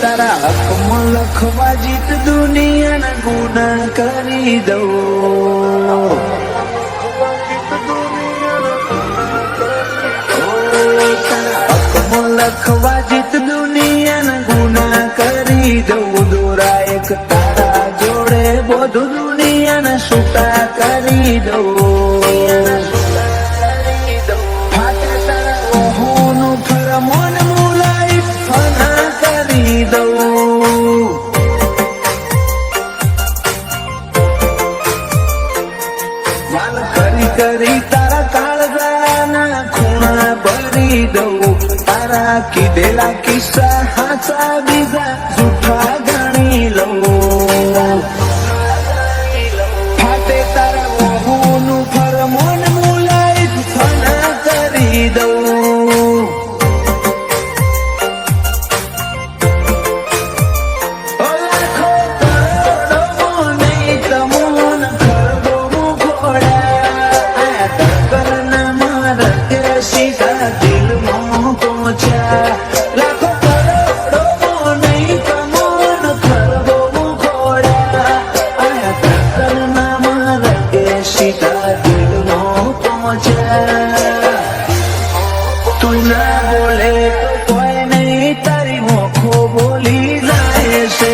તારા હકમાં લખવા જીત દુનિયાના ગુના કરી દઉં. તારા હકમાં લખવા જીત દુનિયાના ગુના કરી દઉં. દોરા એક તારા જોડે બધું દુનિયાના છૂટા કરી દઉં. ફાટે તારા ઓહોનું ફરમોન મુલાઈ ફના કરી દઉં. વાલ કરી કરી તારા કાળજાના ખૂણા ભરી દઉં. તારા કીધેલા કિસ્સા હાચા બીજા જૂઠા ગણી લઉં. ફાટે તારા ઓહોનું ફરમોન મુલાઈ ફના કરી દઉં. લાખો કરોડો નહીં તમોન ખરબો મુખોડા. ટક્કરના મારા કે સીધા દિલમાં પહોંચ્યા. લાખો કરોડો નહીં તમોન ખરબો મુખોડા. ટક્કરના મારા કે સીધા દિલમાં પહોંચ્યા. તું ના બોલે તો કોઈ નહીં તારી મોખો બોલી જાય છે.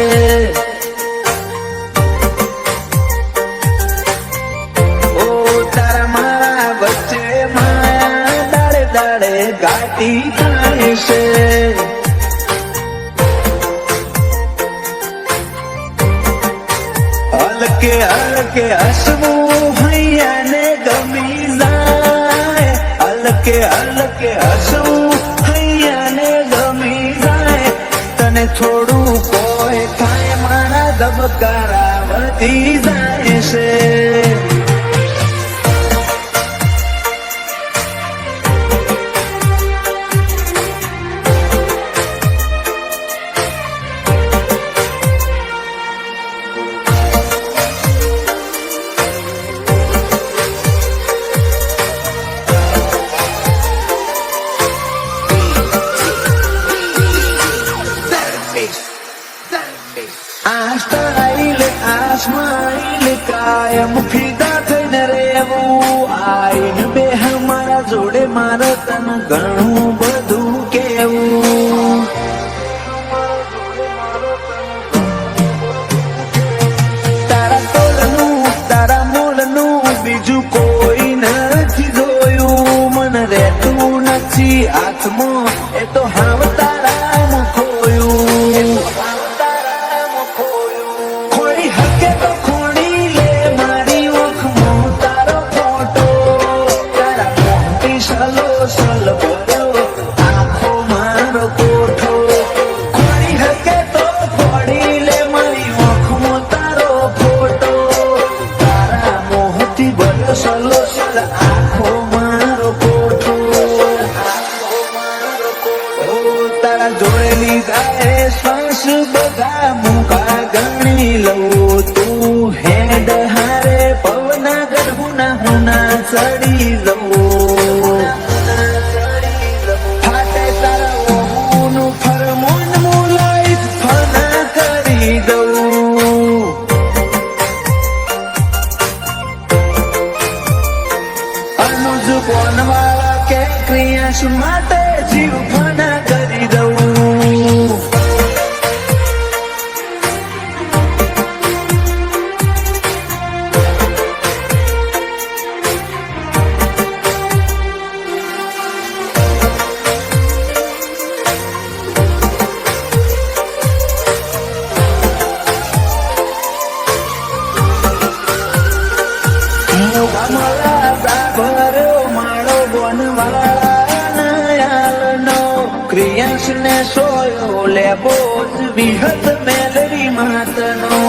ઓ તારા મારા વચ્ચે માયા દાડે દાડે ગાતી થાય છે. હલકે હલકે હસવું હૈયાને ગમી જાય. હલકે હલકે હસવું હૈયાને ગમી જાય. તને થોડું કોઈ થાય મારા ધબકારા વધી જાય છે. આ સ્માઈલ કાયમ ફિદા થઈને રહેવું. આઈને બે મારા જોડે મારે તને ઘણું બધું કેવું. તારા તોલનું તારા મોલનું બીજું કોઈ નથી જોયું. મને રહેતું નથી હાથમાં એ તો હાવ તારામાં ખોયું. ખોડી હકે તો ખોડી લે મારી ઓખમાં તારો ફોટો. તારા મોટી સલો સલ ભર્યો આખો મારો કોઠો. ખોડી હકે તો ખોડી લે મારી ઓખમાં તારો ફોટો. તારા મોહથી ભર્યો સલો સલ આખો મારો કોઠો. તારા જોડે લીધા એ શ્વાસ બધા મુકા ગણી લઉં. તું હેડ હારે પવના ગઢુના હુના ચડી લઉં. ફાટે તારા ઓહુનું ફરમોન મુલાઈ ફના કરી દઉં. અનુજ કોનવાળા કે ક્રિયાશ માટે જીવ ફના કરી દઉં. ક્રિયાશ ને સોયો લેબો વિહત મેલરી માતનો.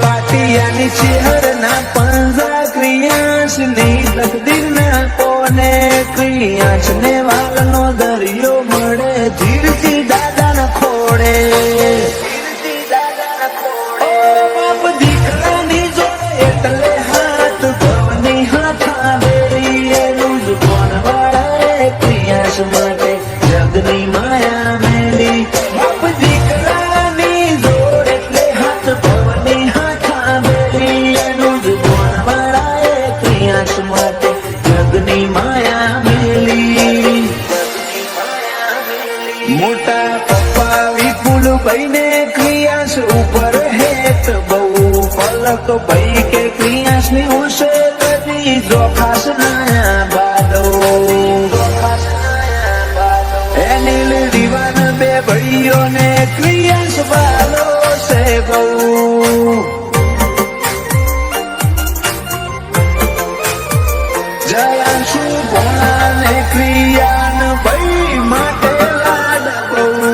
પાટિયાની ચેહરના પંજા ક્રિયાશ ની તકદીર ના કોને. ક્રિયાશ ને વાલનો દરિયો મળે ધીરથી દાદા ના ખોડે. બાપ દીકરાની જોડે એટલે હાથ ગવની હાથા વેરી. એનું જ કોણ વાળા ક્રિયાશ તો ભાઈ કે ક્રિયાસની હોશે કદી જો ખાસ નયા બાદો એની દીવાન બે ભાઈઓને ક્રિયાસ વાલો છે બહુ જયાશુ ભોળાને ક્રિયાન ભાઈ માટે લાડ બહુ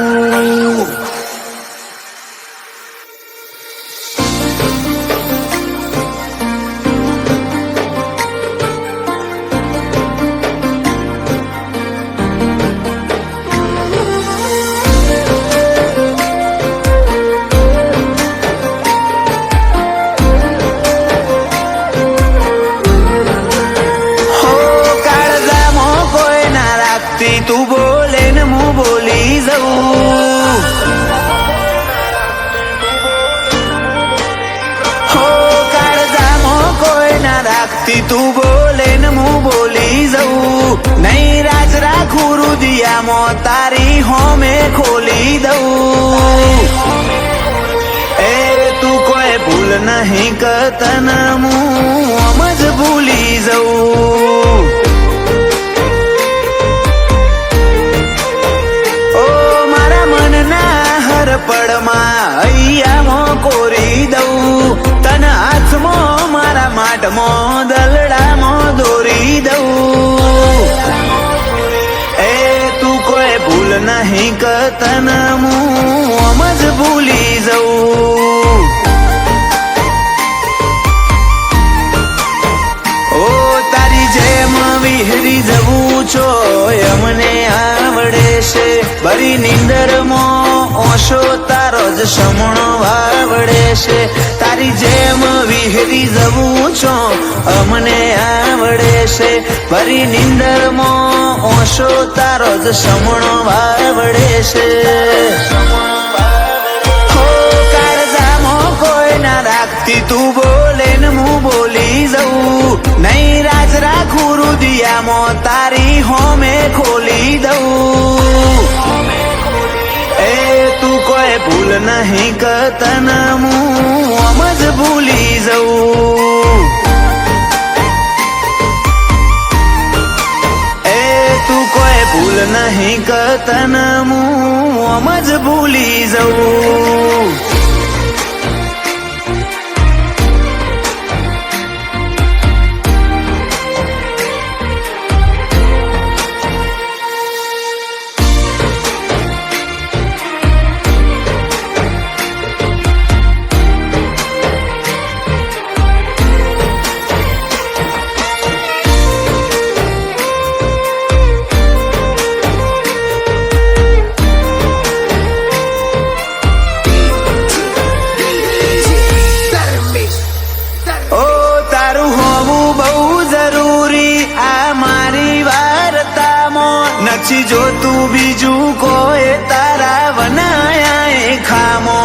તું બોલે ને હું બોલી જાઉં હો કાળજામાં કોઈ ના રાખતી તું બોલે ને હું બોલી જાઉં નહીં રાજ રાખું રુદિયામાં તારી હોમે ખોલી દઉં એ તું કોઈ ભૂલ નહીં કરતન હું આમ જ ભૂલી જાઉં પડમાં હૈયામાં કોરી દઉં તને હાથમાં મારા માટમાં દલડામાં દોરી દઉં એ તું કોઈ ભૂલ નહીં કરતન હું આમ જ ભૂલી જાઉં ઓ તારી જેમ વિહરી જવું છો અમને આવડે છે બરી નીંદરમાં ઓશો તારો જ સમણો આવડે છે તારી જેમ વિહરી જવું છો અમને આવડે છે બરી નીંદરમાં ઓશો તારો જ સમણો આવડે છે હો કાળજામાં કોઈ ના રાખતી તું બોલે ને હું બોલી જાઉં નહીં રાજ રાખું રુદિયામાં તારી હોમે ખોલી દઉં એ તું કોઈ ભૂલ નહીં કરતન હું આમ જ ભૂલી જાઉં એ તું કોઈ ભૂલ નહીં કરતન હું આમ જ ભૂલી જાઉં નથી જોતું બીજું કોઈ તારા વનાયા ખામો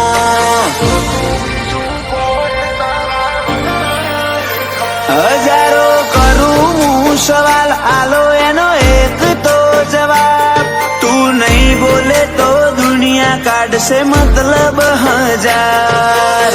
હજારો કરું હું સવાલ આલો એનો એક તો જવાબ તું નહીં બોલે તો દુનિયા કાઢશે મતલબ હજાર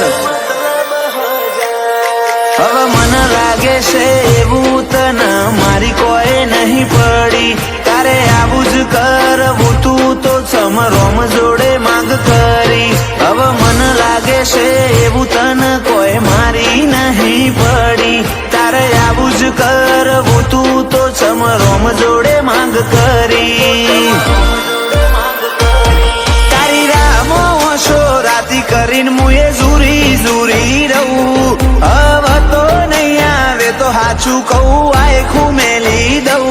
હવે મને લાગે છે એવું તને મારી કોઈ નહીં પડી તારે આવું જ કરવું તું તો સમરોમ જોડે માંગ કરી હવે મને લાગે છે એવું તને કોઈ મારી નહીં પડી તારે આવું જ કરવું તું તો સમરોમ જોડે માંગ કરી તારી રામો ઓશો રાતી કરીને મુએ ઝૂરી ઝૂરી રહું હવે તો નહીં આવે તો હાચું કહું આખું મેલી દઉં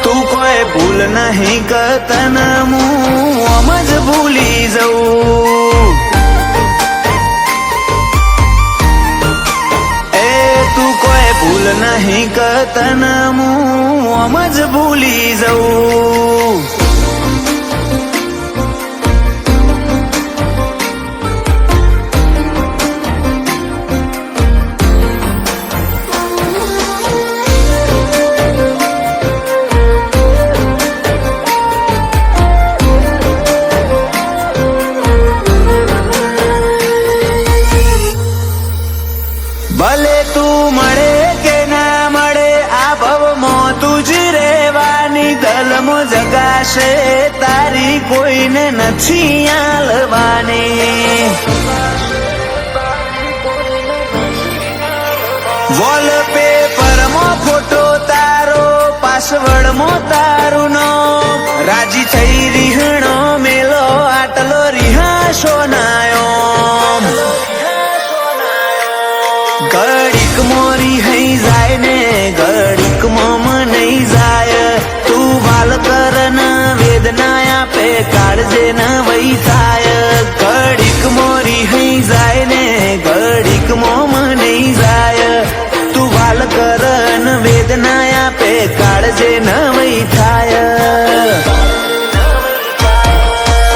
તું કોઈ ભૂલ નહીં કરતન હું આમ જ ભૂલી જાઉં એ તું કોઈ ભૂલ નહીં કરતન હું આમ જ ભૂલી જાઉં ભલે તું મળે કે ના મળે આ ભવમાં તું જ રહેવાની દલમો જગાશે તારી કોઈને નથી આલવાની વોલપેપરમાં ફોટો તારો પાસવર્ડમાં તારું નામ રાજી થઈ રીહણો મેલો આટલો રિહાશો નાયો ઘડીક મોરી હઈ જાય ને ઘડીક મોમાં નહીં જાય તું વાલ કરન વેદના આપે કાળજે ન વહી થાય ઘડીક મોરી હઈ જાય ને ઘડીક મોમાં નહીં જાય તું વાલ કરન વેદના આપે કાળજે ન વહી થાય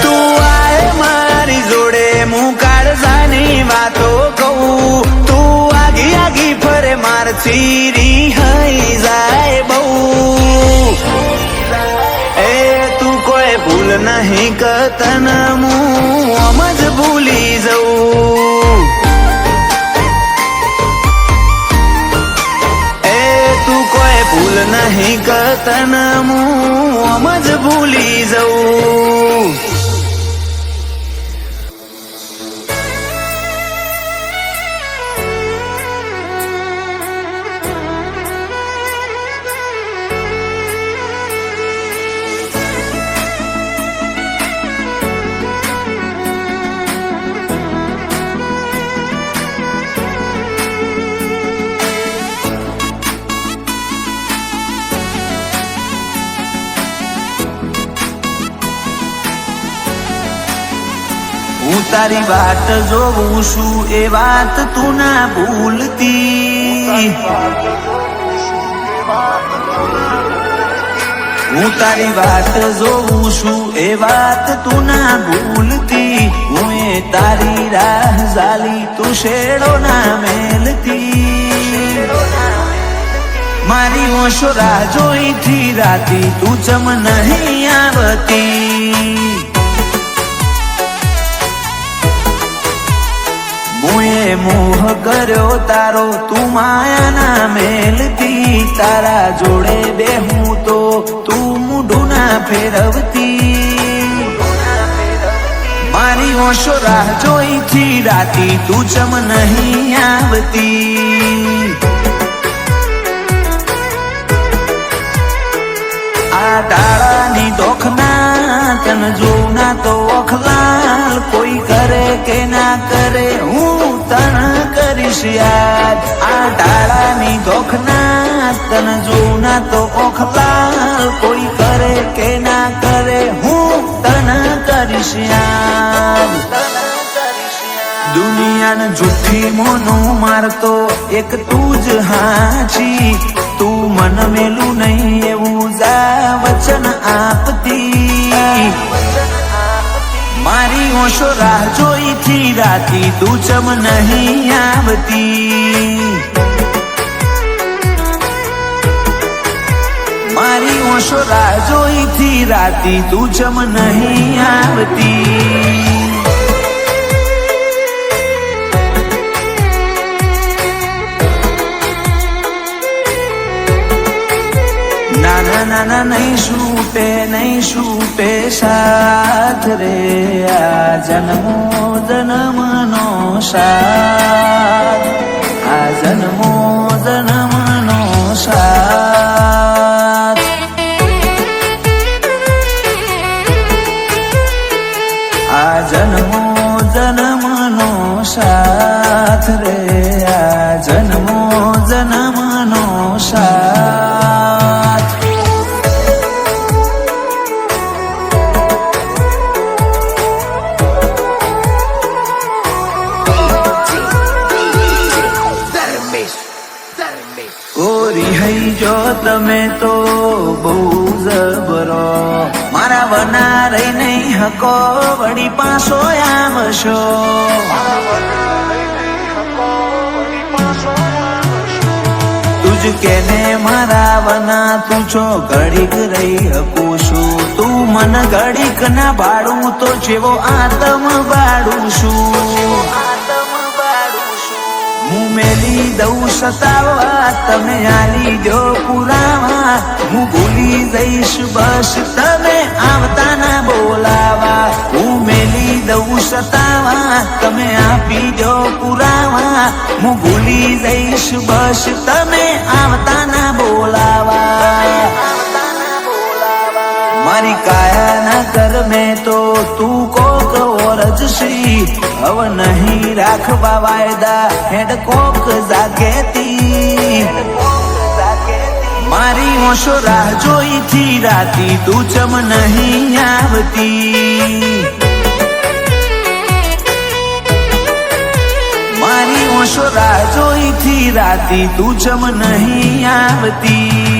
તું આય મારી જોડે હું કાળજાની વાતો કહું ફરે મારથી રિહાઈ જાય બહુ એ તું કોઈ ભૂલ નહીં કરતન હું આમ જ ભૂલી જઉં એ તું કોઈ ભૂલ નહીં કરતન હું આમ જ ભૂલી જઉં હું તારી વાત જોઉં છું એ વાત તું ના ભૂલતી હું તારી વાત જોઉં છું એ વાત તું ના ભૂલતી હું એ તારી રાહ ઝાલી તું શેડો ના મેલતી મારી ઓશો રાહ જોઈથી રાતી તું ચમ નહીં આવતી મુએ મોહ કર્યો તારો તું માયા ના મેલતી તારા જોડે બેહું તો તું મૂઢું ના ફેરવતી મારી ઓશો રાહ જોઈથી રાતી તું ચમ નહીં આવતી આ ડાળાની દોખના તન જોઉં ના તો ઓખલાલ કોઈ કરે કે ના કરે હું તન કરીશ યાદ આ ડાળાની દોખના તન જોઉં ના તો ઓખલાલ કોઈ કરે કે ના કરે હું તન કરીશ યાદ દુનિયાને જુઠ્ઠી મોનું મારતો એક તું જ હાચી તું મન મેલું નહીં એવું જા વચન આપતી મારી ઓશો રાહ જોઈથી રાતી તું ચમ નહીં આવતી મારી ઓશો રાહ જોઈથી રાતી તું ચમ નહીં આવતી નાના નાના નહીં છૂટે સાથ રે આ જન્મો જન્મનો સાથ આ જન્મો જન્મનો સાથ આ જન્મો જન્મનો સાથ રે આ જન્મો જન્મનો સાથ જો તમે તો બહુ જબરો મારા વના રહી નહીં હકો વળી પાછો આવશો તુજ કેને મારા વના તું છો ઘડીક રહી હકું છું તું મન ઘડીક ના ભાડું તો જેવો આતમ બાળું છું હું મેલી મેલી દઉં સતાવા તમે આલી દો પુરાવા હું ભૂલી જઈશ બસ તમે આવતા ના બોલાવા હું મેલી દઉં સતાવા તમે આપી દો પુરાવા હું ભૂલી જઈશ બસ તમે આવતા ના બોલાવા મારી કાયા ના કર મેં તો તું કોક ઓરજ શ્રી હવે નહીં રાખવા વાયદા હેડ કોક જાગેતી મારી ઓશો રાહ જોઈ થી રાતી તું ચમ નહીં આવતી મારી ઓશો રાહ જોઈ થી રાતી તું ચમ નહીં આવતી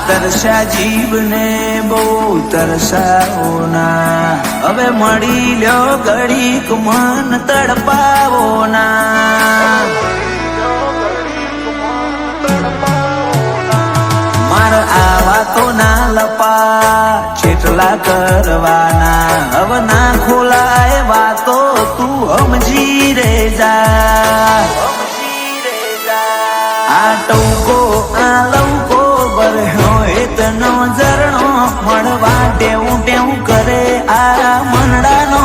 તરસા જીવને બહુ તરસાવો ના હવે મળી લ્યો ઘડીક મન તડપાવો ના મારે આવા તો ના લપા જેટલા કરવાના હવે ના ખોલાય વાતો તું સમજી રે જા આ ટૂંકો આ લવકો બરહ્યો એતનો ઝરણો મળવા ટેવું ટેવું કરે આ મનડાનો